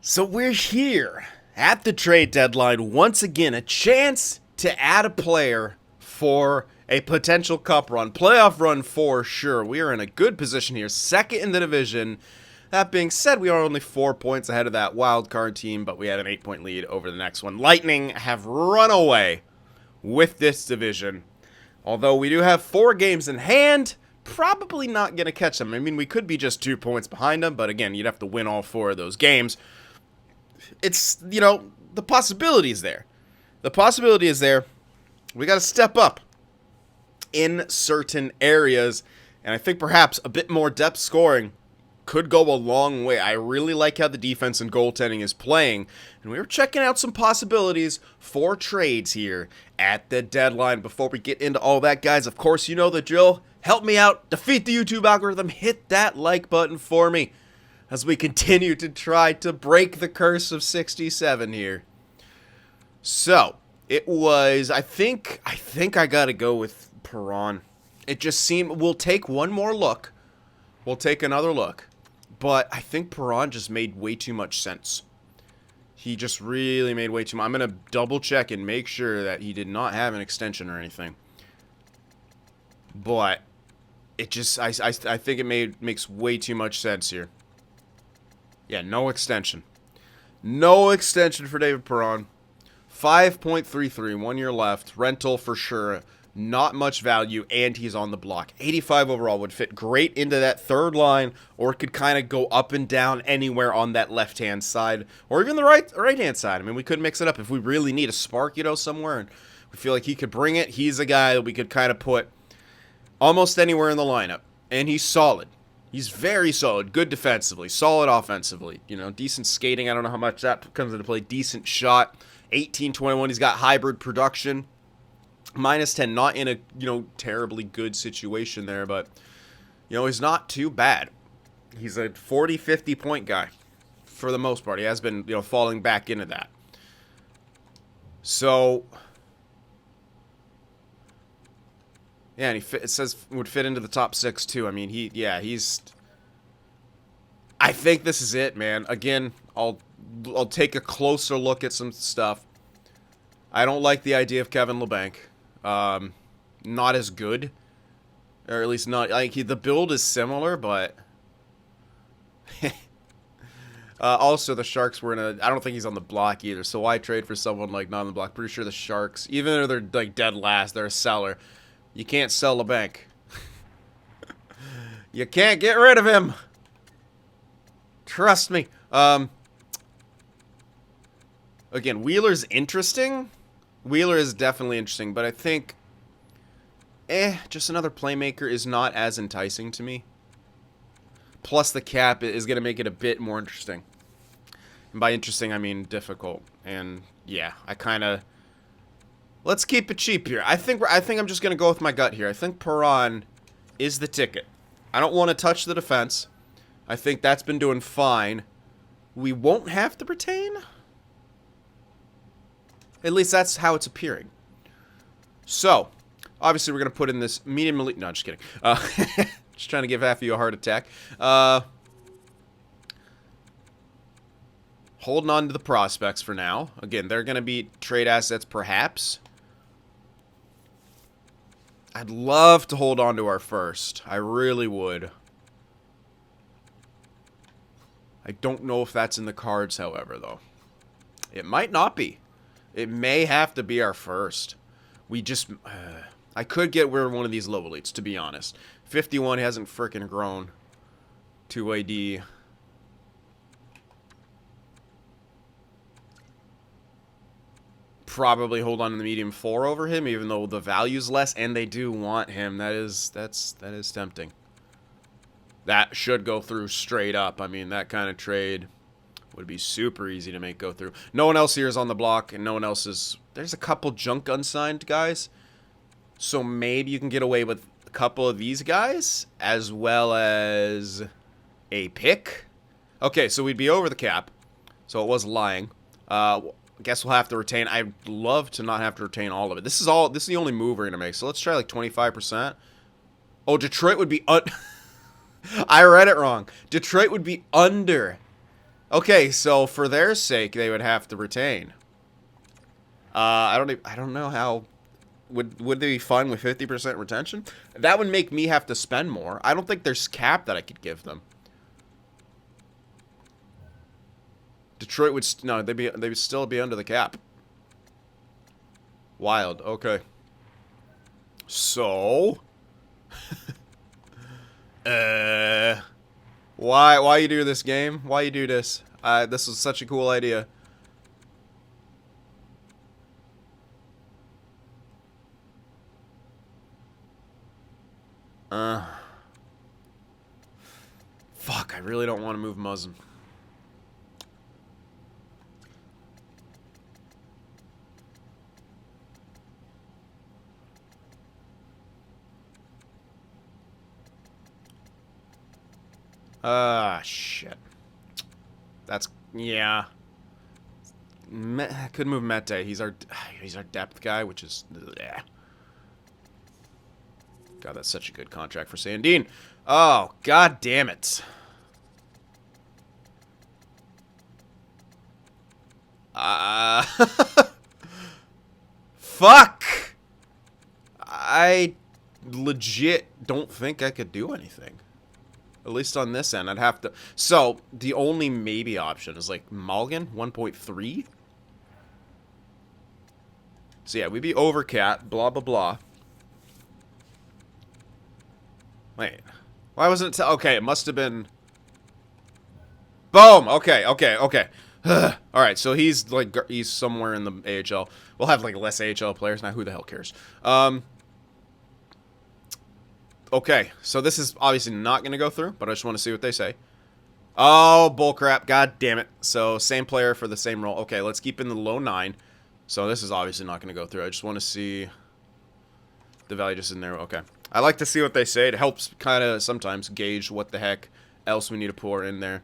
So we're here at the trade deadline once again, a chance to add a player for a potential cup run, playoff run for sure. We are in a good position here, second in the division. That being said, we are only 4 points ahead of that wild card team, but we have an 8-point lead over the next one. Lightning have run away with this division. Although we do have 4 games in hand, probably not going to catch them. I mean, we could be just 2 points behind them, but again, you'd have to win all 4 of those games. It's, the possibility is there. The possibility is there. We got to step up in certain areas, and I think perhaps a bit more depth scoring could go a long way. I really like how the defense and goaltending is playing, and we were checking out some possibilities for trades here at the deadline. Before we get into all that, guys, of course, you know the drill. Help me out, defeat the YouTube algorithm, hit that like button for me as we continue to try to break the curse of 67 here. So, it was, I think I gotta go with Perron. It just seemed, we'll take one more look. We'll take another look. But I think Perron just made way too much sense. He just really made way too much. I'm going to double check and make sure that he did not have an extension or anything. But it just, I think it makes way too much sense here. Yeah, no extension. No extension for David Perron. 5.33, 1 year left. Rental for sure. Not much value, and he's on the block. 85 overall would fit great into that third line, or it could kind of go up and down anywhere on that left-hand side, or even the right-hand side. I mean, we could mix it up if we really need a spark, somewhere, and we feel like he could bring it. He's a guy that we could kind of put almost anywhere in the lineup, and he's solid. He's very solid, good defensively, solid offensively. Decent skating. I don't know how much that comes into play. Decent shot. 18-21. He's got hybrid production. -10, not in a, terribly good situation there, but, he's not too bad. He's a 40, 50 point guy for the most part. He has been, falling back into that. So, yeah, and it says would fit into the top 6 too. I mean, he's, I think this is it, man. Again, I'll take a closer look at some stuff. I don't like the idea of Kevin Labanc. Not as good, or at least not, the build is similar, but also the Sharks were I don't think he's on the block either, so why trade for someone like not on the block? Pretty sure the Sharks, even though they're like dead last, they're a seller. You can't sell Labanc. You can't get rid of him. Trust me. Again, Wheeler's interesting. Wheeler is definitely interesting, but I think, just another playmaker is not as enticing to me. Plus, the cap is going to make it a bit more interesting. And by interesting, I mean difficult. And, yeah, let's keep it cheap here. I think I'm just going to go with my gut here. I think Perron is the ticket. I don't want to touch the defense. I think that's been doing fine. We won't have to retain. At least that's how it's appearing. So, obviously we're going to put in this medium elite. No, just kidding. Just trying to give half of you a heart attack. Holding on to the prospects for now. Again, they're going to be trade assets perhaps. I'd love to hold on to our first. I really would. I don't know if that's in the cards, however, though. It might not be. It may have to be our first. We just, I could get rid of one of these low elites, to be honest. 51 hasn't frickin' grown to AD. Probably hold on to the medium 4 over him, even though the value's less, and they do want him. That is tempting. That should go through straight up. I mean, that kind of trade would be super easy to make go through. No one else here is on the block, and no one else is... There's a couple junk unsigned guys, so maybe you can get away with a couple of these guys, as well as a pick. Okay, so we'd be over the cap, so it was lying. I guess we'll have to retain... I'd love to not have to retain all of it. This is the only move we're going to make, so let's try like 25%. Oh, Detroit would be... I read it wrong. Detroit would be under Okay, so for their sake, they would have to retain. I don't know how. Would they be fine with 50% retention? That would make me have to spend more. I don't think there's cap that I could give them. Detroit would no, they would still be under the cap. Wild. Okay. So, why you do this game? Why you do this? This was such a cool idea. Fuck, I really don't want to move Muzzin. Shit. That's, yeah. Could move Mete. He's our depth guy, which is, yeah. God, that's such a good contract for Sandine. Oh, god damn it. Fuck! I legit don't think I could do anything. At least on this end, I'd have to... So, the only maybe option is, like, Malgin, 1.3? So, yeah, we'd be over cat, blah, blah, blah. Wait. Why wasn't it... Okay, it must have been... Boom! Okay. Alright, so he's, like, he's somewhere in the AHL. We'll have, like, less AHL players. Now, who the hell cares? Okay, so this is obviously not going to go through, but I just want to see what they say. Oh, bullcrap. God damn it. So, same player for the same role. Okay, let's keep in the low 9. So, this is obviously not going to go through. I just want to see the value just in there. Okay. I like to see what they say. It helps kind of sometimes gauge what the heck else we need to pour in there.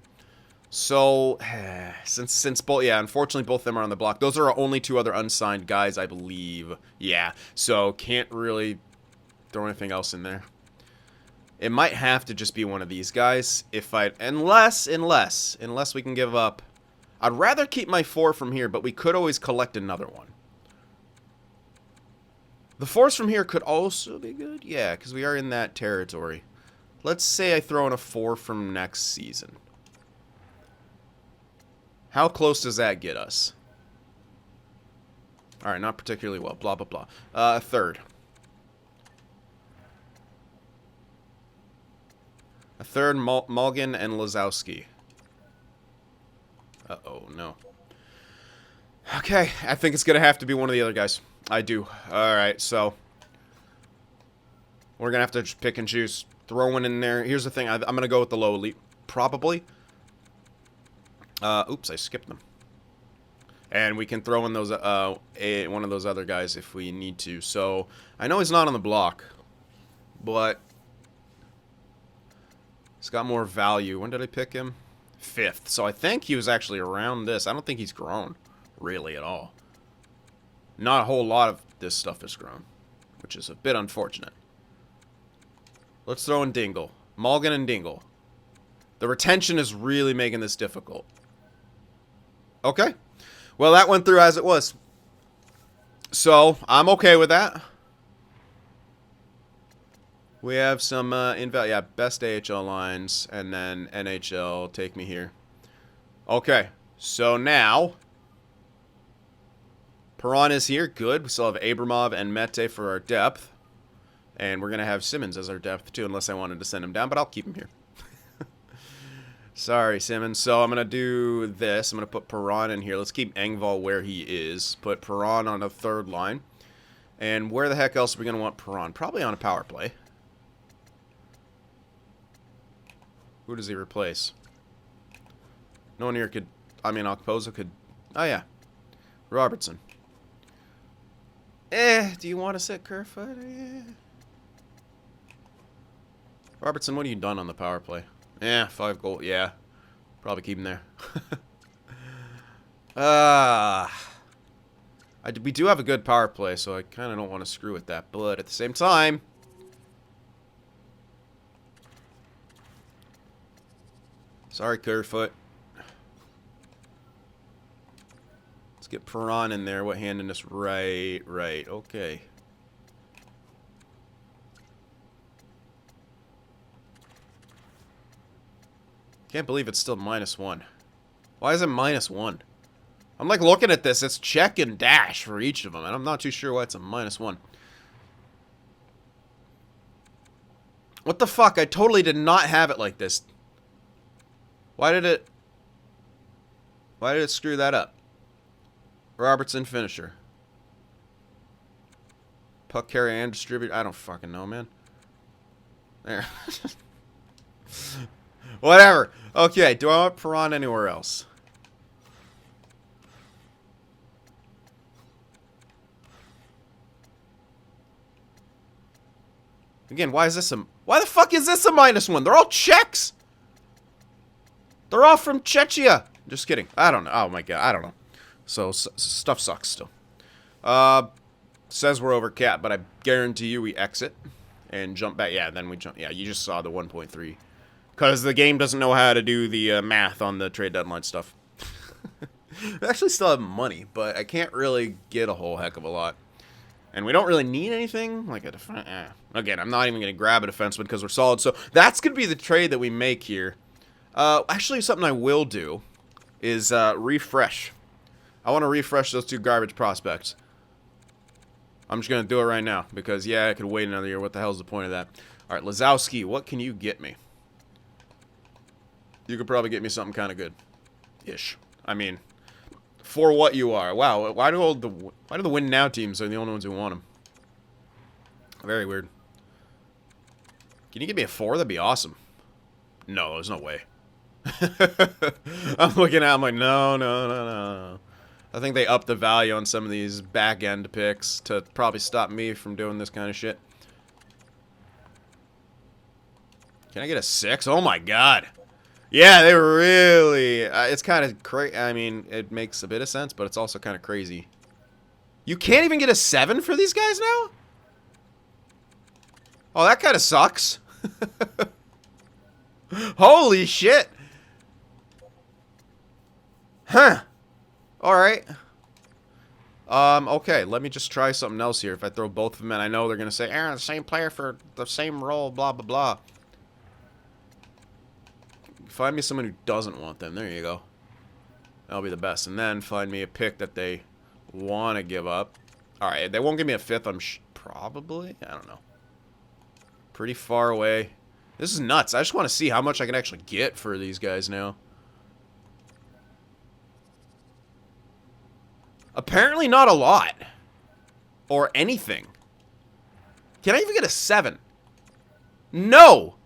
So, since both, yeah, unfortunately both of them are on the block. Those are our only 2 other unsigned guys, I believe. Yeah, so can't really throw anything else in there. It might have to just be one of these guys, unless we can give up. I'd rather keep my 4 from here, but we could always collect another one. The 4s from here could also be good, yeah, because we are in that territory. Let's say I throw in a 4 from next season. How close does that get us? Alright, not particularly well. Blah, blah, blah. A 3rd. A 3rd, Malgin and Lazowski. Uh-oh, no. Okay, I think it's going to have to be one of the other guys. I do. Alright, so... We're going to have to just pick and choose. Throw one in there. Here's the thing. I'm going to go with the low elite. Probably. Oops, I skipped them. And we can throw in those one of those other guys if we need to. So, I know he's not on the block, but he's got more value. When did I pick him? 5th. So I think he was actually around this. I don't think he's grown, really, at all. Not a whole lot of this stuff has grown, which is a bit unfortunate. Let's throw in Dingle. Malgin and Dingle. The retention is really making this difficult. Okay. Well, that went through as it was. So, I'm okay with that. We have some, yeah, best AHL lines, and then NHL, take me here. Okay. So now, Perron is here. Good. We still have Abramov and Mete for our depth. And we're going to have Simmons as our depth, too, unless I wanted to send him down, but I'll keep him here. Sorry, Simmons. So I'm going to do this. I'm going to put Perron in here. Let's keep Engvall where he is. Put Perron on a 3rd line. And where the heck else are we going to want Perron? Probably on a power play. Who does he replace? No one here could... I mean, Okposo could... Oh, yeah. Robertson. Do you want to sit Kerfoot? Robertson, what have you done on the power play? Yeah, 5 goals. Yeah. Probably keep him there. We do have a good power play, so I kind of don't want to screw with that. But at the same time... Sorry, Kerfoot. get Perron in there. What hand in this? Right. Okay. Can't believe it's still -1. Why is it -1? I'm like looking at this. It's check and dash for each of them, and I'm not too sure why it's a -1. What the fuck? I totally did not have it like this. Why did it screw that up? Robertson finisher. Puck carrier and distributor. I don't fucking know, man. There. Whatever. Okay, do I want Perron anywhere else? Again, why the fuck is this a -1? They're all Czechs. They're all from Czechia. Just kidding. I don't know. Oh my god, I don't know. So stuff sucks still. Says we're over cap, but I guarantee you we exit and jump back. Yeah, then we jump. Yeah, you just saw the 1.3. Because the game doesn't know how to do the math on the trade deadline stuff. We actually still have money, but I can't really get a whole heck of a lot. And we don't really need anything. Like a defense. Again, I'm not even going to grab a defenseman because we're solid. So that's going to be the trade that we make here. Actually, something I will do is refresh. I want to refresh those 2 garbage prospects. I'm just going to do it right now. Because, yeah, I could wait another year. What the hell is the point of that? All right, Lazowski, what can you get me? You could probably get me something kind of good. Ish. I mean, for what you are. Wow, why do the win now teams are the only ones who want them? Very weird. Can you give me a 4? That'd be awesome. No, there's no way. I'm looking at I'm like, no. I think they upped the value on some of these back-end picks to probably stop me from doing this kind of shit. Can I get a 6? Oh my god. Yeah, they really... it's kind of crazy. I mean, it makes a bit of sense, but it's also kind of crazy. You can't even get a 7 for these guys now? Oh, that kind of sucks. Holy shit. Huh. Alright. Okay, let me just try something else here. If I throw both of them in, I know they're going to say, Aaron, the same player for the same role, blah, blah, blah. Find me someone who doesn't want them. There you go. That'll be the best. And then find me a pick that they want to give up. Alright, they won't give me a 5th, probably? I don't know. Pretty far away. This is nuts. I just want to see how much I can actually get for these guys now. Apparently not a lot. Or anything. Can I even get a 7? No!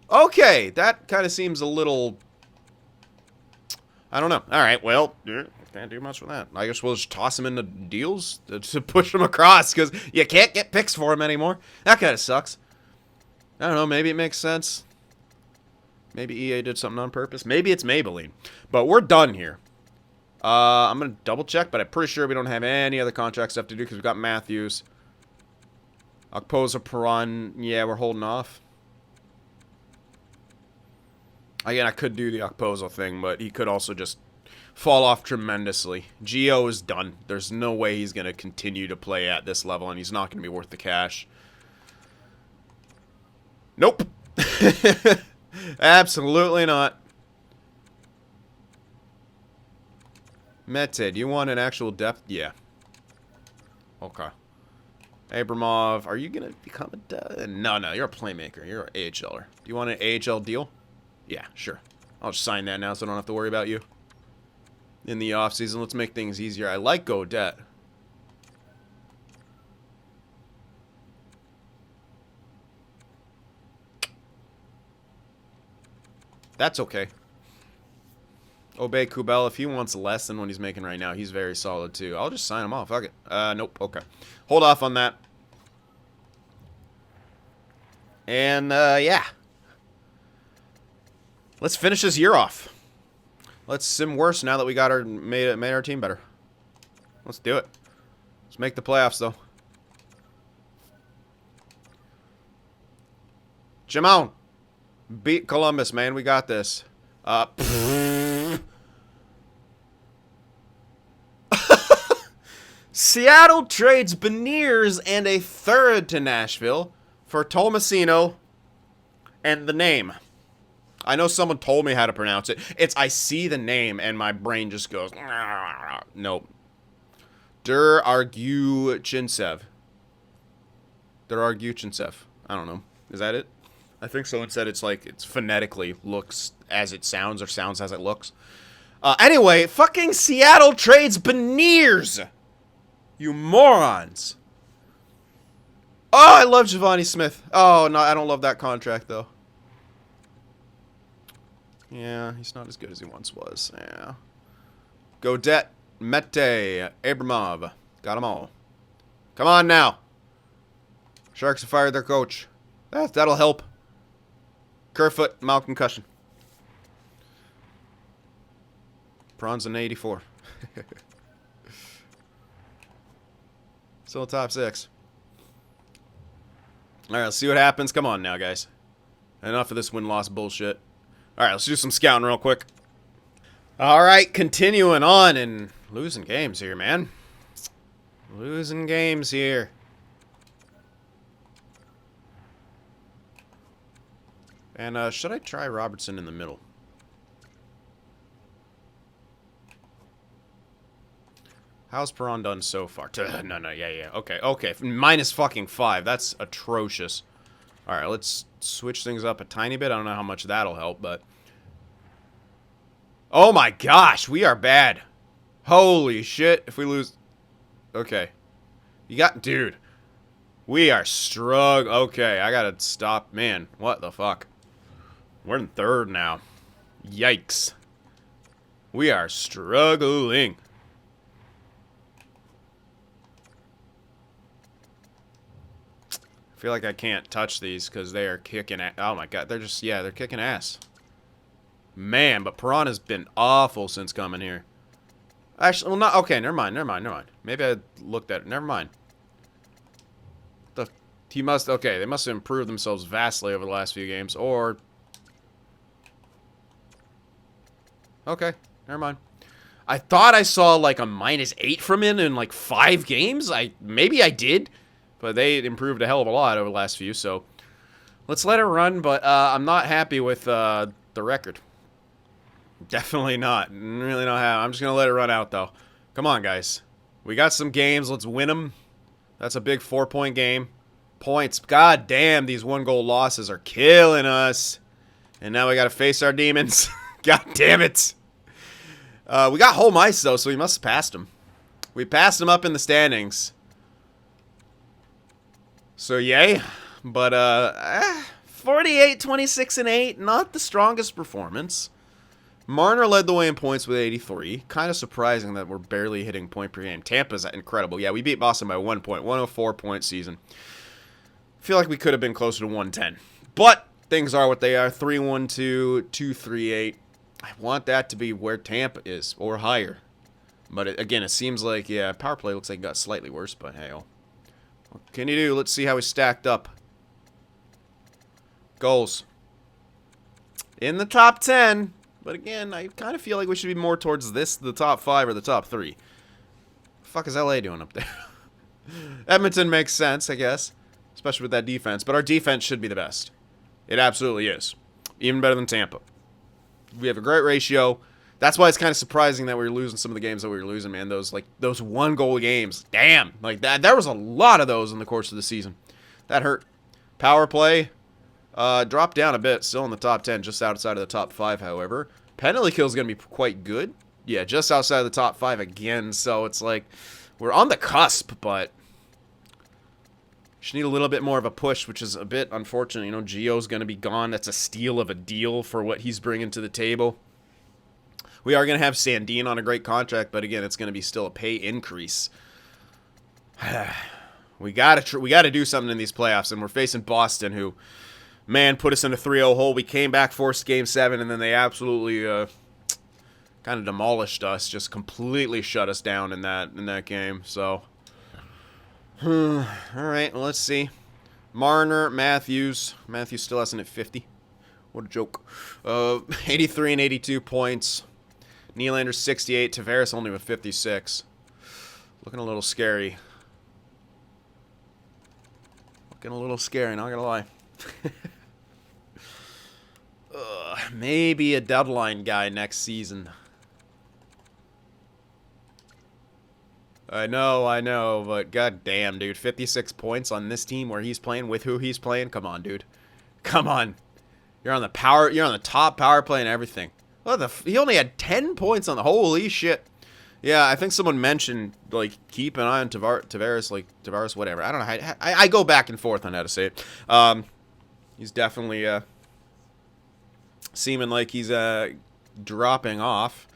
Okay, that kind of seems a little... I don't know. Alright, well, can't do much with that. I guess we'll just toss them into deals to push them across, because you can't get picks for them anymore. That kind of sucks. I don't know, maybe it makes sense. Maybe EA did something on purpose. Maybe it's Maybelline. But we're done here. I'm going to double check, but I'm pretty sure we don't have any other contract stuff to do, because we've got Matthews. Okposo, Perron, yeah, we're holding off. Again, I could do the Okposo thing, but he could also just fall off tremendously. Gio is done. There's no way he's going to continue to play at this level, and he's not going to be worth the cash. Nope. Absolutely not. Mete, do you want an actual depth? Yeah. Okay. Abramov, are you going to become a... No, you're a playmaker. You're an AHLer. Do you want an AHL deal? Yeah, sure. I'll just sign that now so I don't have to worry about you. In the offseason, let's make things easier. I like Godet. That's okay. Obey Kubel, if he wants less than what he's making right now, he's very solid too. I'll just sign him off. Fuck it. Nope. Okay. Hold off on that. And, yeah. Let's finish this year off. Let's sim worse now that we got made our team better. Let's do it. Let's make the playoffs, though. Jamon. Beat Columbus, man. We got this. Seattle trades Beniers and a third to Nashville for Tomasino and the name. I know someone told me how to pronounce it. I see the name and my brain just goes, nope. Arguchintsev. Arguchintsev. I don't know. Is that it? I think someone said it's phonetically looks as it sounds or sounds as it looks. Anyway, fucking Seattle trades Beniers. You morons. Oh, I love Giovanni Smith. Oh, no, I don't love that contract, though. Yeah, he's not as good as he once was. Yeah. Godet, Mete, Abramov. Got them all. Come on now. Sharks have fired their coach. That'll help. Kerfoot, mild concussion. Perron's an 84. Still top 6. Alright, let's see what happens. Come on now, guys. Enough of this win-loss bullshit. Alright, let's do some scouting real quick. Alright, continuing on and losing games here, man. Losing games here. And, should I try Robertson in the middle? How's Perron done so far? No, yeah. Okay. Minus fucking 5. That's atrocious. Alright, let's switch things up a tiny bit. I don't know how much that'll help, but... Oh my gosh, we are bad. Holy shit, if we lose... Okay. Dude. We are Okay, I gotta stop. Man, what the fuck? We're in 3rd now. Yikes. We are struggling. I feel like I can't touch these because they are kicking ass. Oh my god, they're kicking ass. Man, but Perron has been awful since coming here. Actually, well, not okay. Never mind. Maybe I looked at it. Never mind. They must have improved themselves vastly over the last few games, or okay, never mind. I thought I saw like a -8 from him in like 5 games. Maybe I did. But they improved a hell of a lot over the last few, so let's let it run. But I'm not happy with the record. Definitely not. Really not happy. I'm just going to let it run out, though. Come on, guys. We got some games. Let's win them. That's a big 4-point game. Points. God damn, these 1-goal losses are killing us. And now we got to face our demons. God damn it. We got home ice, though, so we must have passed them. We passed them up in the standings. So, yay. But, 48, 26, and 8. Not the strongest performance. Marner led the way in points with 83. Kind of surprising that we're barely hitting point per game. Tampa's incredible. Yeah, we beat Boston by 1 point. 104-point season. Feel like we could have been closer to 110. But things are what they are. 3-1-2, 2-3-8. I want that to be where Tampa is, or higher. But, again, it seems like, yeah, power play looks like it got slightly worse, but hey, what can you do? Let's see how we stacked up. Goals. In the top 10. But again, I kind of feel like we should be more towards the top 5 or the top 3. What the fuck is LA doing up there? Edmonton makes sense, I guess. Especially with that defense. But our defense should be the best. It absolutely is. Even better than Tampa. We have a great ratio. That's why it's kind of surprising that we were losing some of the games that we were losing, man. Those 1-goal games. Damn. Like that. There was a lot of those in the course of the season. That hurt. Power play. Dropped down a bit. Still in the top 10. Just outside of the top 5, however. Penalty kill is going to be quite good. Yeah, just outside of the top 5 again. So it's like we're on the cusp, but just need a little bit more of a push, which is a bit unfortunate. You know, Gio's going to be gone. That's a steal of a deal for what he's bringing to the table. We are going to have Sandin on a great contract, but again, it's going to be still a pay increase. we got to do something in these playoffs, and we're facing Boston, who, man, put us in a 3-0 hole. We came back, forced Game 7, and then they absolutely kind of demolished us, just completely shut us down in that game. So, all right, well, let's see. Marner, Matthews still hasn't hit 50. What a joke. 83 and 82 points. Nylander 68. Tavares only with 56. Looking a little scary. Looking a little scary, not gonna lie. Maybe a deadline guy next season. I know, but goddamn, dude. 56 points on this team where he's playing with who he's playing. Come on, dude. Come on. You're on the top power play and everything. He only had 10 points on the holy shit. Yeah, I think someone mentioned like keep an eye on Tavares, whatever. I don't know. I go back and forth on how to say it. He's definitely seeming like he's dropping off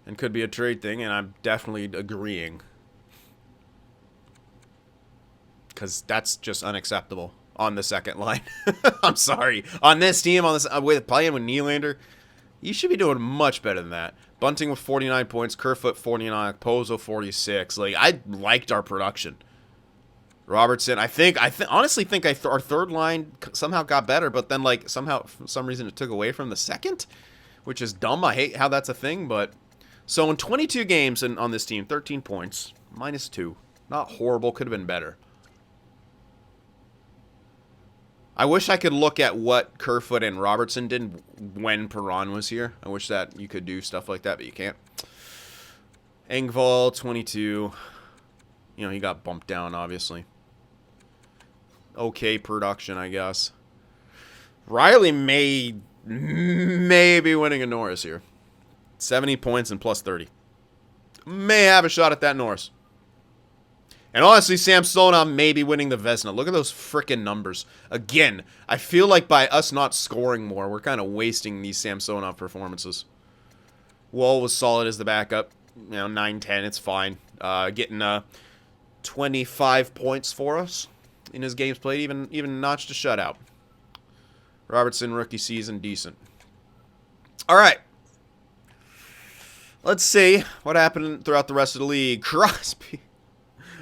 and could be a trade thing, and I'm definitely agreeing. Because that's just unacceptable on the second line. I'm sorry. On this team, with playing with Nylander, you should be doing much better than that. Bunting with 49 points, Kerfoot 49, Pozo 46. Like, I liked our production. Robertson, I honestly think our third line somehow got better, but then like somehow for some reason it took away from the second, which is dumb. I hate how that's a thing, but so in 22 games on this team, 13 points, -2. Not horrible, could have been better. I wish I could look at what Kerfoot and Robertson did when Perron was here. I wish that you could do stuff like that, but you can't. Engvall, 22. You know, he got bumped down, obviously. Okay production, I guess. Riley may be winning a Norris here. 70 points and +30. May have a shot at that Norris. And honestly, Samsonov may be winning the Vezina. Look at those frickin' numbers. Again, I feel like by us not scoring more, we're kind of wasting these Samsonov performances. Wall was solid as the backup. You know, 9-10, it's fine. Getting 25 points for us in his games played, even notched a shutout. Robertson, rookie season, decent. All right. Let's see what happened throughout the rest of the league. Crosby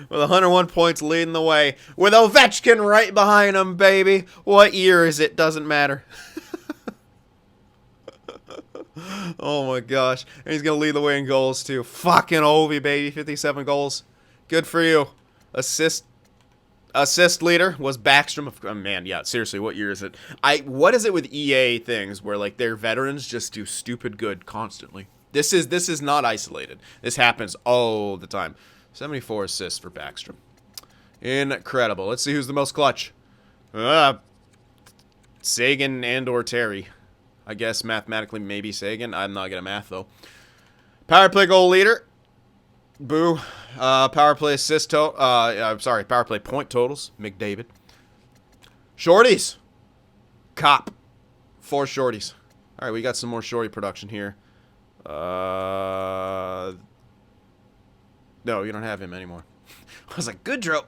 with 101 points leading the way, with Ovechkin right behind him, baby. What year is it? Doesn't matter. Oh my gosh. And he's going to lead the way in goals too. Fucking Ovi, baby. 57 goals. Good for you. Assist leader was Backstrom. Oh, man, yeah, seriously, what year is it? What is it with EA things where like their veterans just do stupid good constantly? This is not isolated. This happens all the time. 74 assists for Backstrom. Incredible. Let's see who's the most clutch. Sagan and or Terry. I guess mathematically maybe Sagan. I'm not good at math though. Power play goal leader. Boo. Power play assist power play point totals. McDavid. Shorties. Cop. 4 shorties. All right, we got some more shorty production here. No, you don't have him anymore. I was like, Goodrow.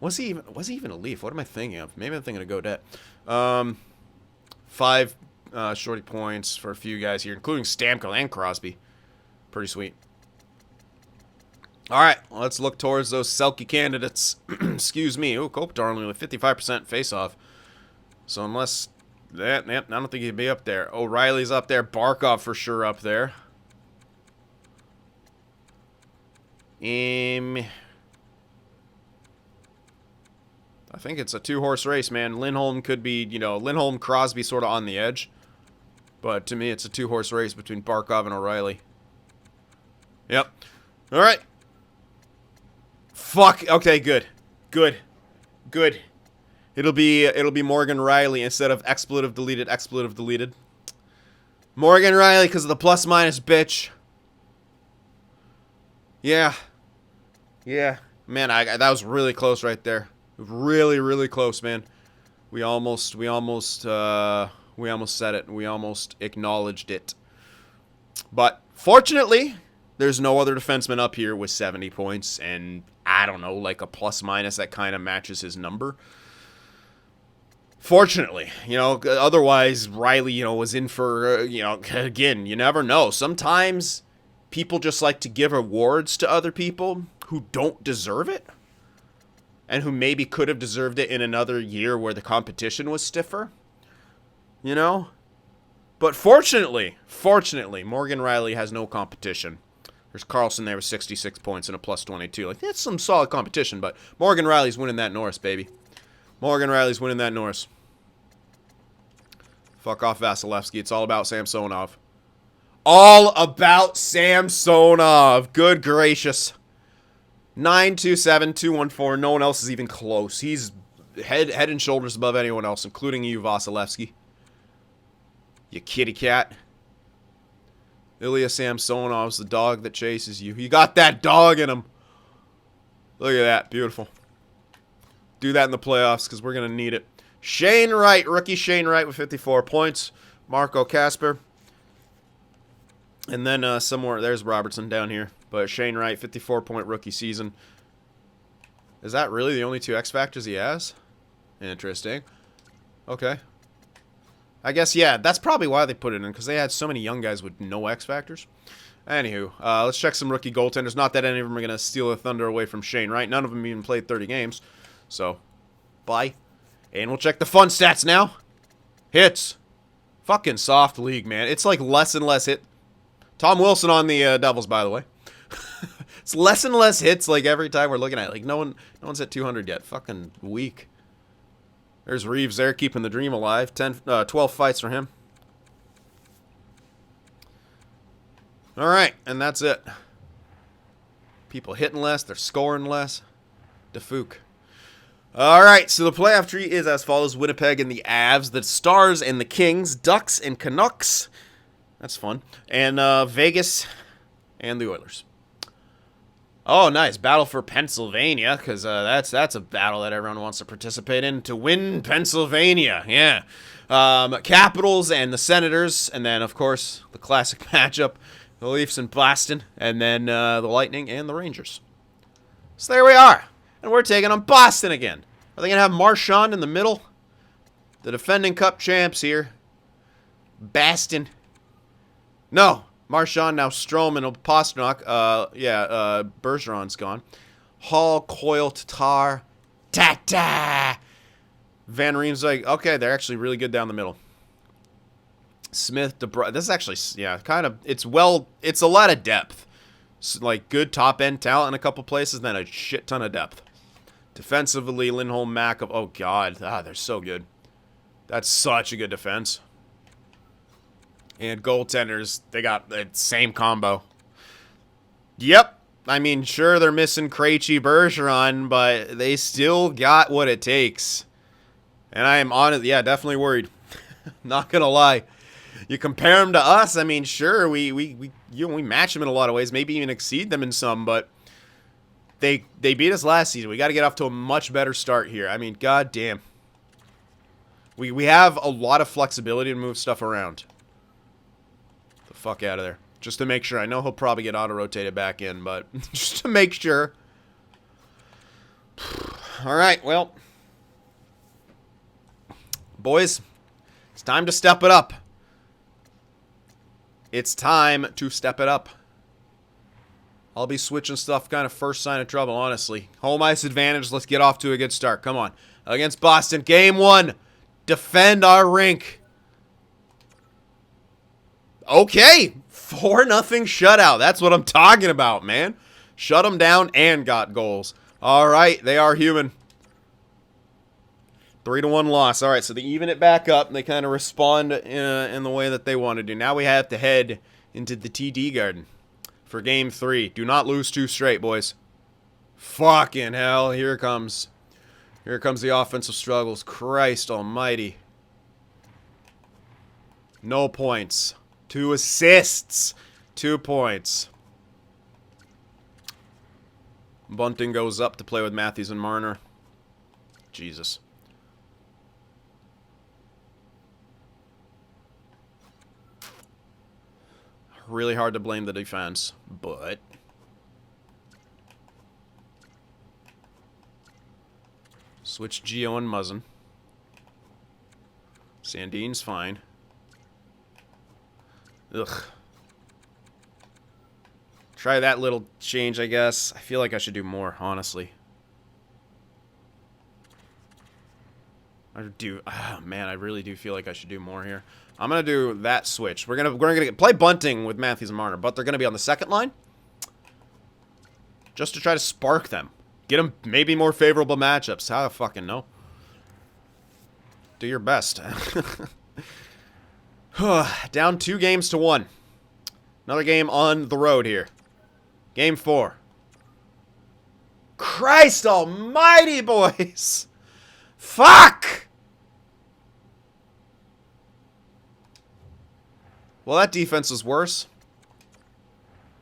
Was he even a Leaf? What am I thinking of? Maybe I'm thinking of Gaudette. 5 shorty points for a few guys here, including Stamkos and Crosby. Pretty sweet. All right, let's look towards those Selke candidates. Excuse me. Oh, Kopitar only with 55% face-off. So unless that, I don't think he'd be up there. O'Reilly's up there. Barkov for sure up there. I think it's a 2-horse race, man. Lindholm could be, Lindholm, Crosby sort of on the edge. But to me, it's a 2-horse race between Barkov and O'Reilly. Yep. All right. Fuck. Okay, good. Good. It'll be Morgan Riley instead of expletive deleted. Morgan Riley because of the plus minus, bitch. Yeah. Man, that was really close right there. Really close, man. We almost said it. We almost acknowledged it. But fortunately, there's no other defenseman up here with 70 points and I don't know, like a plus minus that kind of matches his number. Fortunately, otherwise Riley, was in for, again, you never know. Sometimes people just like to give awards to other people who don't deserve it and who maybe could have deserved it in another year where the competition was stiffer, But fortunately, Morgan Riley has no competition. There's Carlson there with 66 points and a plus 22. Like, that's some solid competition, but Morgan Riley's winning that Norris, baby. Morgan Riley's winning that Norris. Fuck off Vasilevsky. It's all about Samsonov. All about Samsonov. Good gracious. 927-214. No one else is even close. He's head and shoulders above anyone else, including you, Vasilevsky. You kitty cat. Ilya Samsonov's the dog that chases you. You got that dog in him. Look at that. Beautiful. Do that in the playoffs because we're going to need it. Shane Wright. Rookie Shane Wright with 54 points. Marco Kasper. And then somewhere, there's Robertson down here. But Shane Wright, 54-point rookie season. Is that really the only 2 X Factors he has? Interesting. Okay. I guess, yeah, that's probably why they put it in, because they had so many young guys with no X Factors. Anywho, let's check some rookie goaltenders. Not that any of them are going to steal the thunder away from Shane Wright. None of them even played 30 games. So, bye. And we'll check the fun stats now. Hits. Fucking soft league, man. It's like less and less hit. Tom Wilson on the Devils, by the way. It's less and less hits like every time we're looking at it. Like no one's at 200 yet. Fucking weak. There's Reeves there keeping the dream alive. 12 fights for him. All right, and that's it. People hitting less, they're scoring less. DeFook. All right, so the playoff tree is as follows: Winnipeg and the Avs, the Stars and the Kings, Ducks and Canucks. That's fun. And Vegas and the Oilers. Oh, nice. Battle for Pennsylvania, because that's a battle that everyone wants to participate in, to win Pennsylvania. Yeah. Capitals and the Senators, and then, of course, the classic matchup, the Leafs and Boston, and then the Lightning and the Rangers. So there we are. And we're taking on Boston again. Are they going to have Marchand in the middle? The defending Cup champs here. Boston. No. Marchand, now Stroman, Pastrnak. Bergeron's gone. Hall, Coyle, Tatar. Tata! Van Riemsdyk. Okay, they're actually really good down the middle. Smith, DeBrusque. This is actually, yeah, kind of, it's a lot of depth. Like, good top-end talent in a couple places, then a shit ton of depth. Defensively, Lindholm, Mack. Oh, God. They're so good. That's such a good defense. And goaltenders, they got the same combo. Yep. I mean, sure, they're missing Krejci, Bergeron, but they still got what it takes. And I am on it. Yeah, definitely worried. Not going to lie. You compare them to us, I mean, sure, we match them in a lot of ways, maybe even exceed them in some, but they beat us last season. We got to get off to a much better start here. I mean, goddamn. We have a lot of flexibility to move stuff around. The fuck out of there. Just to make sure. I know he'll probably get auto-rotated back in, but just to make sure. All right, well. Boys, it's time to step it up. It's time to step it up. I'll be switching stuff kind of first sign of trouble, honestly. Home ice advantage. Let's get off to a good start. Come on. Against Boston. Game 1. Defend our rink. Okay. 4-0 shutout. That's what I'm talking about, man. Shut them down and got goals. All right. They are human. 3-1 loss. All right. So they even it back up. And they kind of respond in the way that they want to do. Now we have to head into the TD Garden for Game 3. Do not lose 2 straight, boys. Fucking hell. Here it comes. Here comes the offensive struggles. Christ almighty. No points. 2 assists. 2 points. Bunting goes up to play with Matthews and Marner. Jesus. Really hard to blame the defense, but switch Gio and Muzzin. Sandin's fine. Ugh. Try that little change, I guess. I feel like I should do more, honestly. Man, I really do feel like I should do more here. I'm gonna do that switch. We're gonna play Bunting with Matthews and Marner, but they're gonna be on the second line. just to try to spark them. Get them maybe more favorable matchups. How the fucking know? Do your best. Down 2 games to 1. Another game on the road here. Game 4. Christ almighty, boys! Fuck! Well, that defense was worse.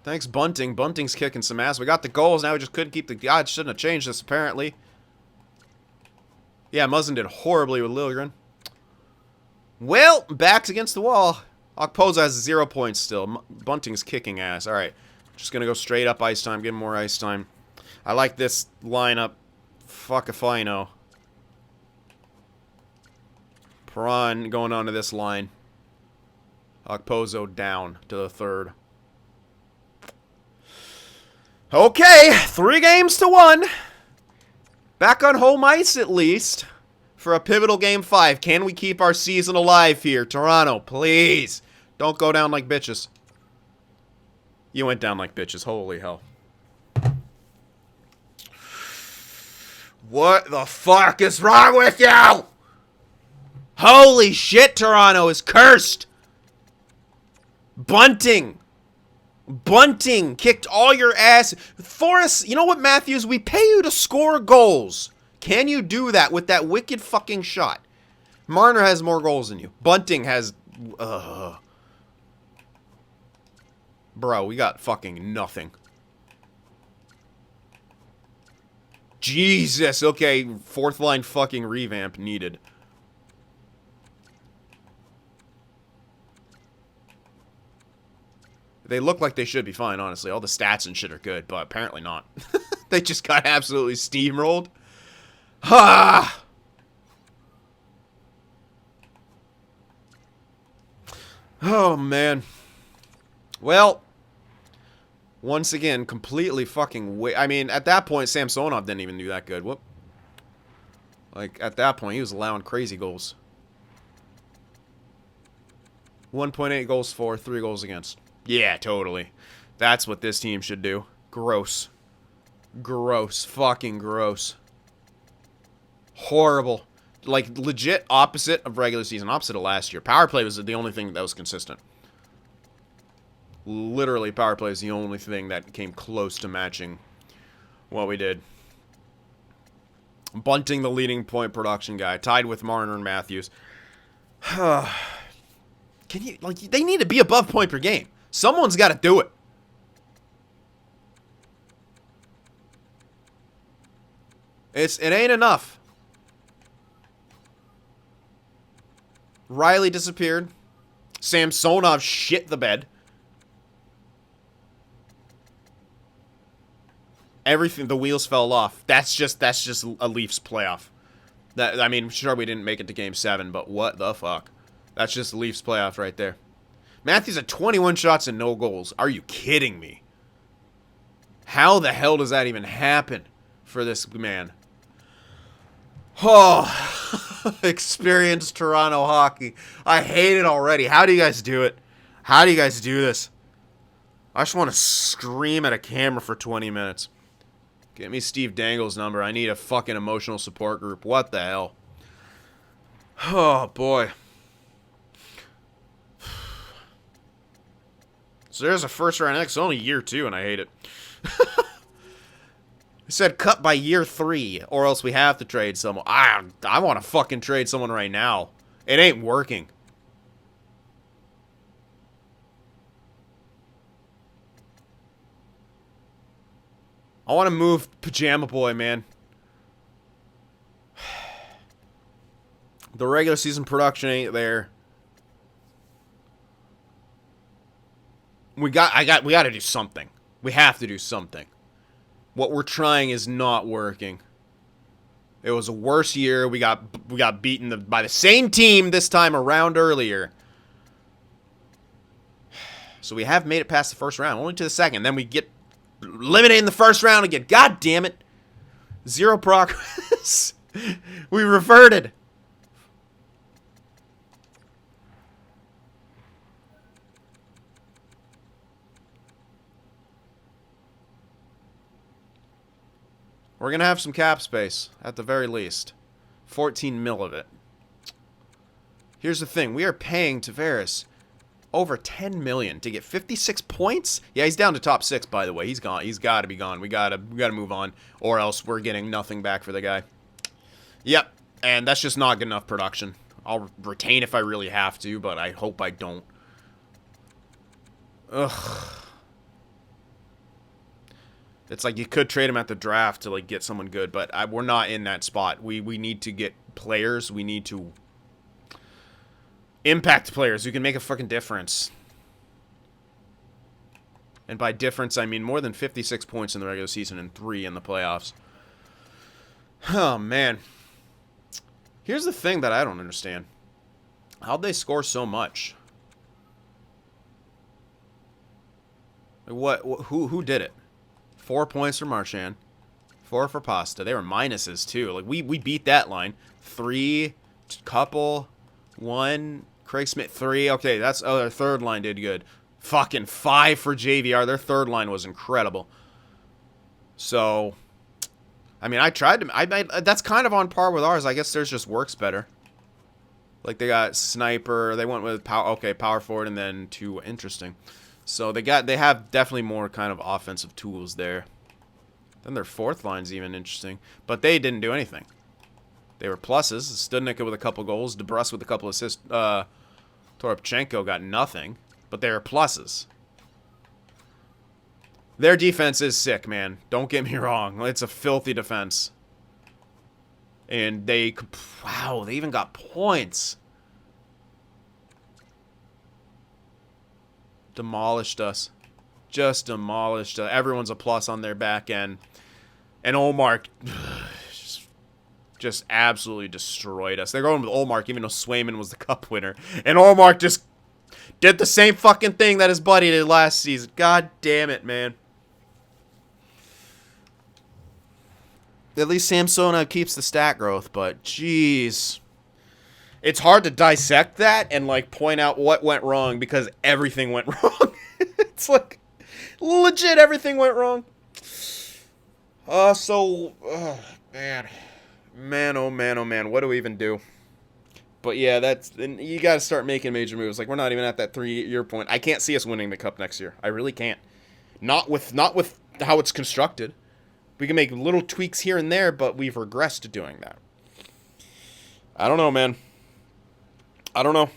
Thanks, Bunting. Bunting's kicking some ass. We got the goals. Now we just couldn't keep the... God, shouldn't have changed this, apparently. Yeah, Muzzin did horribly with Liljegren. Well, back's against the wall. Okposo has 0 points still. Bunting's kicking ass. Alright. Just gonna go straight up ice time. Give him more ice time. I like this lineup. Fuck if I know. Perron going on to this line. Okposo down to the 3rd. Okay, 3 games to 1. Back on home ice at least. For a pivotal game 5. Can we keep our season alive here? Toronto, please. Don't go down like bitches. You went down like bitches. Holy hell. What the fuck is wrong with you? Holy shit, Toronto is cursed. Bunting. Bunting kicked all your ass. Forrest, you know what, Matthews? We pay you to score goals. Can you do that with that wicked fucking shot? Marner has more goals than you. Bunting has... Bro, we got fucking nothing. Jesus, okay. 4th line fucking revamp needed. They look like they should be fine, honestly. All the stats and shit are good, but apparently not. They just got absolutely steamrolled. Ha! Oh, man. Well, once again, completely fucking... I mean, at that point, Samsonov didn't even do that good. Whoop. Like, at that point, he was allowing crazy goals. 1.8 goals for, 3 goals against. Yeah, totally. That's what this team should do. Gross. Gross. Fucking gross. Horrible. Like, legit opposite of regular season. Opposite of last year. Power play was the only thing that was consistent. Literally, power play is the only thing that came close to matching what we did. Bunting, the leading point production guy. Tied with Marner and Matthews. Can you... Like, they need to be above point per game. Someone's got to do it. It ain't enough. Riley disappeared. Samsonov shit the bed. Everything, the wheels fell off. That's just a Leafs playoff. I mean, sure, we didn't make it to Game 7, but what the fuck? That's just Leafs playoff right there. Matthews had 21 shots and no goals. Are you kidding me? How the hell does that even happen for this man? Oh, experienced Toronto hockey. I hate it already. How do you guys do it? How do you guys do this? I just want to scream at a camera for 20 minutes. Get me Steve Dangle's number. I need a fucking emotional support group. What the hell? Oh, boy. So there's a first round X. It's only year 2, and I hate it. It said cut by year 3, or else we have to trade someone. I want to fucking trade someone right now. It ain't working. I want to move Pajama Boy, man. The regular season production ain't there. We got to do something. We have to do something. What we're trying is not working. It was a worse year. We got beaten by the same team this time around earlier. So we have made it past the first round, only to the second. Then we get eliminated in the first round again. God damn it. 0 progress. We reverted. We're going to have some cap space, at the very least. 14 mil of it. Here's the thing. We are paying Tavares over 10 million to get 56 points. Yeah, he's down to top 6, by the way. He's gone. He's got to be gone. We gotta move on, or else we're getting nothing back for the guy. Yep, and that's just not good enough production. I'll retain if I really have to, but I hope I don't. Ugh. It's like you could trade him at the draft to like get someone good, but we're not in that spot. We need to get players. We need to impact players who can make a fucking difference. And by difference, I mean more than 56 points in the regular season and 3 in the playoffs. Oh, man. Here's the thing that I don't understand. How'd they score so much? Who did it? 4 points for Marchand. 4 for Pasta. They were minuses, too. Like, we beat that line. 3, couple, 1, Craig Smith, 3. Okay, that's... Oh, their third line did good. Fucking 5 for JVR. Their third line was incredible. So, I mean, I tried to... that's kind of on par with ours. I guess theirs just works better. Like, they got sniper. They went with power forward and then 2. Interesting. So they have definitely more kind of offensive tools there. Then their fourth line's even interesting, but they didn't do anything. They were pluses. Studnicka with a couple goals, DeBrus with a couple assists. Toropchenko got nothing, but they were pluses. Their defense is sick, man. Don't get me wrong. It's a filthy defense. And wow, they even got points. Demolished us. Just demolished us. Everyone's a plus on their back end. And Olmark just absolutely destroyed us. They're going with Olmark even though Swayman was the cup winner. And Olmark just did the same fucking thing that his buddy did last season. God damn it, man. At least Samsonov keeps the stat growth, but jeez. It's hard to dissect that and, like, point out what went wrong because everything went wrong. It's like, legit everything went wrong. Man. Man, oh man, oh man. What do we even do? But yeah, you got to start making major moves. Like, we're not even at that 3-year point. I can't see us winning the cup next year. I really can't. Not with how it's constructed. We can make little tweaks here and there, but we've regressed to doing that. I don't know, man. I don't know.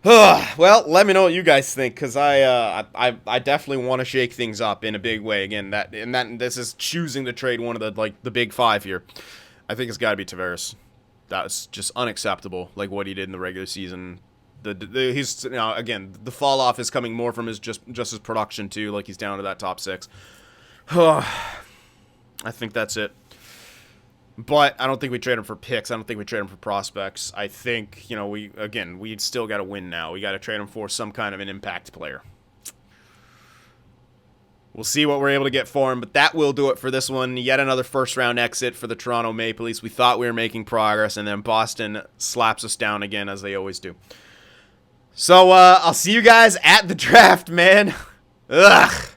Well, let me know what you guys think, because I definitely want to shake things up in a big way again. This is choosing to trade one of the big 5 here. I think it's got to be Tavares. That was just unacceptable, like what he did in the regular season. He's again, the fall off is coming more from his just his production too. Like, he's down to that top 6. I think that's it. But I don't think we trade him for picks. I don't think we trade him for prospects. I think, we still got to win now. We got to trade him for some kind of an impact player. We'll see what we're able to get for him, but that will do it for this one. Yet another first-round exit for the Toronto Maple Leafs. We thought we were making progress, and then Boston slaps us down again, as they always do. So, I'll see you guys at the draft, man. Ugh.